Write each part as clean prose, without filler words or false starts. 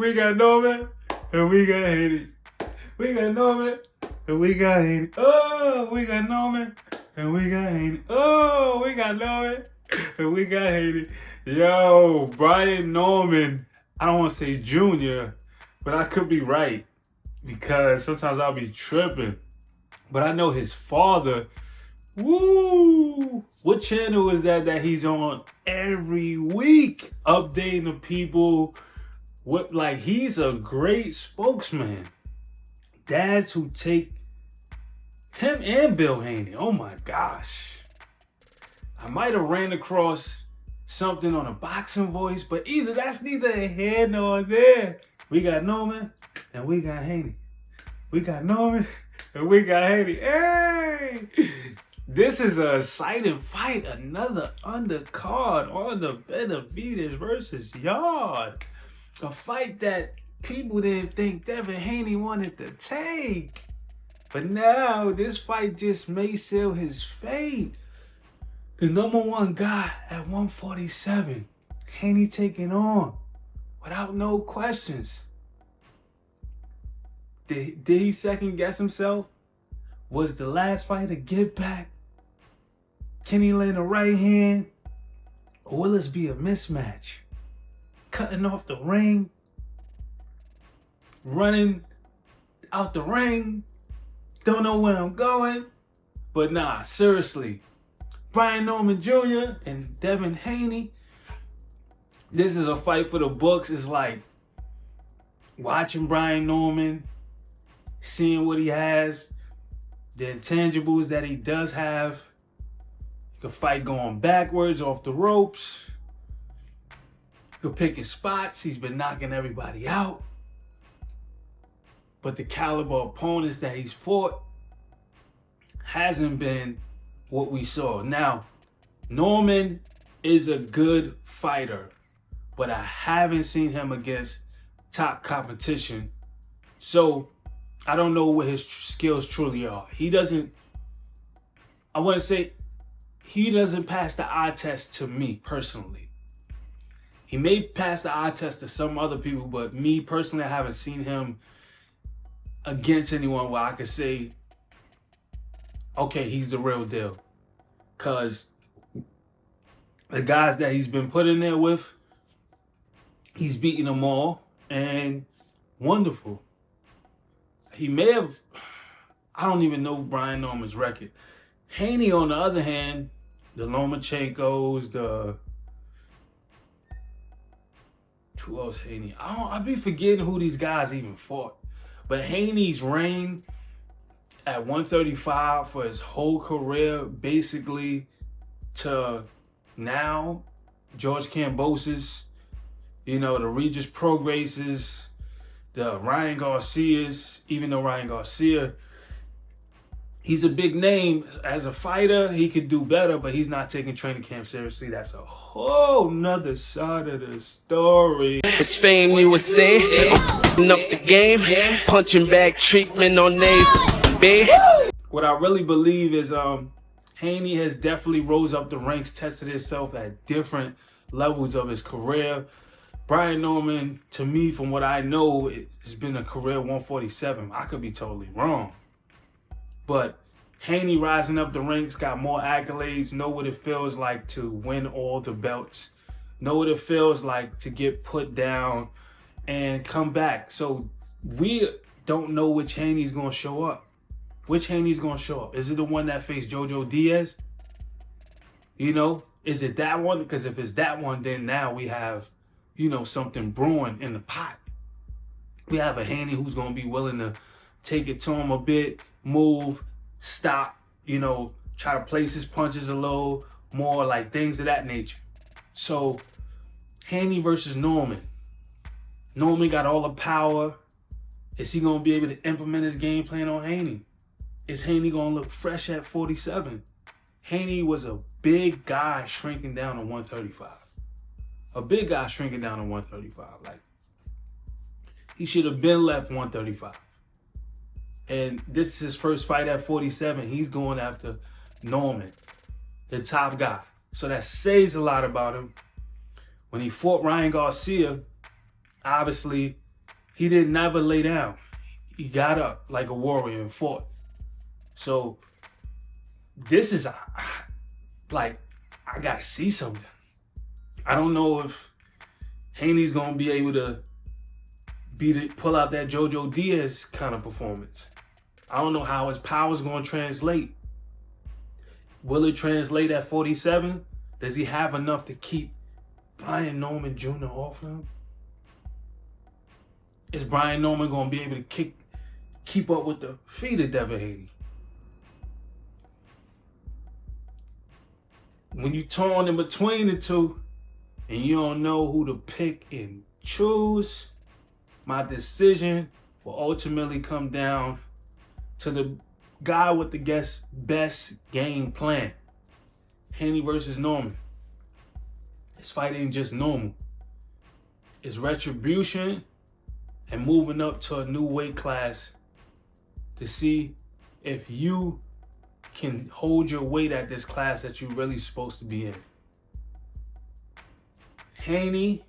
We got Norman and we got Haney. We got Norman and we got Haney. Oh, we got Norman and we got Haney. Oh, we got Norman and we got Haney. Yo, Brian Norman. I don't want to say junior, but I could be right because sometimes I'll be tripping. But I know his father. Woo! What channel is that he's on every week, updating the people? What, like, he's a great spokesman. Dads who take him and Bill Haney. Oh my gosh. I might have ran across something on a boxing voice, but that's neither here nor there. We got Norman and we got Haney. We got Norman and we got Haney. Hey! This is a exciting fight. Another undercard on the Benavides versus Yard. A fight that people didn't think Devin Haney wanted to take. But now this fight just may seal his fate. The #1 guy at 147. Haney taking on without no questions. Did he second guess himself? Was the last fight a get back? Can he land a right hand? Or will this be a mismatch? Cutting off the ring? Running out the ring? Don't know where I'm going? But nah, seriously. Brian Norman Jr. and Devin Haney. This is a fight for the books. It's like watching Brian Norman, seeing what he has, the intangibles that he does have. He could fight going backwards off the ropes. He could pick his spots. He's been knocking everybody out. But the caliber opponents that he's fought hasn't been what we saw. Now, Norman is a good fighter, but I haven't seen him against top competition. So I don't know what his skills truly are. He doesn't pass the eye test to me personally. He may pass the eye test to some other people, but me personally, I haven't seen him against anyone where I could say, okay, he's the real deal. Because the guys that he's been put in there with, he's beating them all, and wonderful. He may have, I don't even know Brian Norman's record. Haney, on the other hand, the Lomachenkos, who else Haney? I be forgetting who these guys even fought. But Haney's reign at 135 for his whole career, basically to now, George Kambosos, the Regis Prograses, the Ryan Garcias, even though Ryan Garcia, he's a big name. As a fighter, he could do better, but he's not taking training camp seriously. That's a whole nother side of the story. It's fame, you would say. I'm up the game, punching bag treatment on they bed. What I really believe is Haney has definitely rose up the ranks, tested himself at different levels of his career. Brian Norman, to me, from what I know, it's been a career 147. I could be totally wrong. But Haney rising up the ranks, got more accolades, know what it feels like to win all the belts, know what it feels like to get put down and come back. So we don't know which Haney's going to show up. Which Haney's going to show up? Is it the one that faced Jojo Diaz? Is it that one? Because if it's that one, then now we have, something brewing in the pot. We have a Haney who's going to be willing to take it to him a bit, move, stop, try to place his punches a little more, like things of that nature. So, Haney versus Norman. Norman got all the power. Is he going to be able to implement his game plan on Haney? Is Haney going to look fresh at 47? Haney was a big guy shrinking down to 135. A big guy shrinking down to 135. Like, he should have been left 135. And this is his first fight at 47. He's going after Norman, the top guy. So that says a lot about him. When he fought Ryan Garcia, obviously he didn't never lay down. He got up like a warrior and fought. So this is like, I gotta see something. I don't know if Haney's gonna be able to pull out that JoJo Diaz kind of performance. I don't know how his power's gonna translate. Will it translate at 47? Does he have enough to keep Brian Norman Jr. off him? Is Brian Norman gonna be able to keep up with the feet of Devin Haney? When you torn in between the two and you don't know who to pick and choose, my decision will ultimately come down to the guy with the best game plan. Haney versus Norman. This fight ain't just normal. It's retribution and moving up to a new weight class to see if you can hold your weight at this class that you're really supposed to be in. Haney,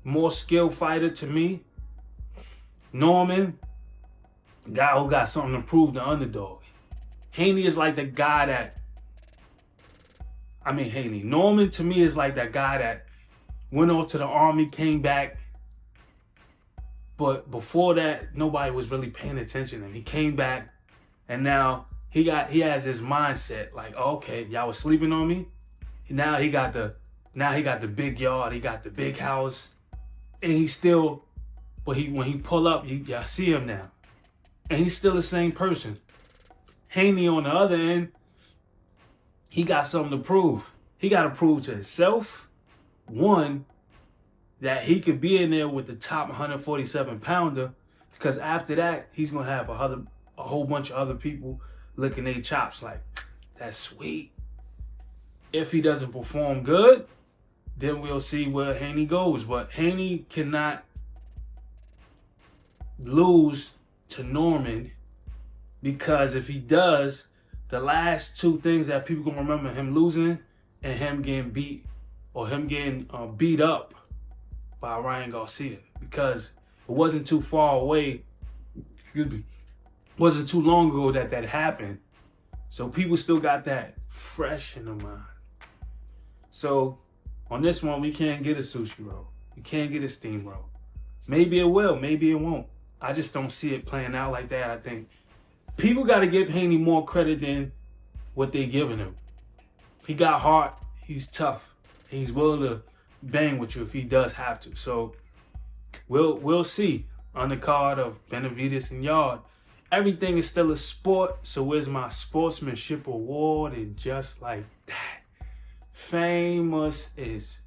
more skilled fighter to me. Norman, guy who got something to prove, the underdog. Haney is like the guy that, Norman to me is like that guy that went off to the army, came back, but before that, nobody was really paying attention to him. He came back, and now he has his mindset like, okay, y'all was sleeping on me. Now he got the big yard, he got the big house, and he still, but when he pull up, y'all see him now, and he's still the same person. Haney on the other end, he got something to prove. He got to prove to himself, one, that he could be in there with the top 147 pounder, because after that, he's going to have a whole bunch of other people licking their chops like, that's sweet. If he doesn't perform good, then we'll see where Haney goes. But Haney cannot lose to Norman, because if he does, the last two things that people gonna remember him losing and him getting beat, or him getting beat up by Ryan Garcia, because it wasn't too far away, wasn't too long ago that happened. So people still got that fresh in their mind. So on this one, we can't get a sushi roll. We can't get a steam roll. Maybe it will, maybe it won't. I just don't see it playing out like that. I think people got to give Haney more credit than what they're giving him. He got heart, he's tough, and he's willing to bang with you if he does have to. So we'll see on the card of Benavidez and Yard. Everything is still a sport, so where's my sportsmanship award? And just like that, Famus is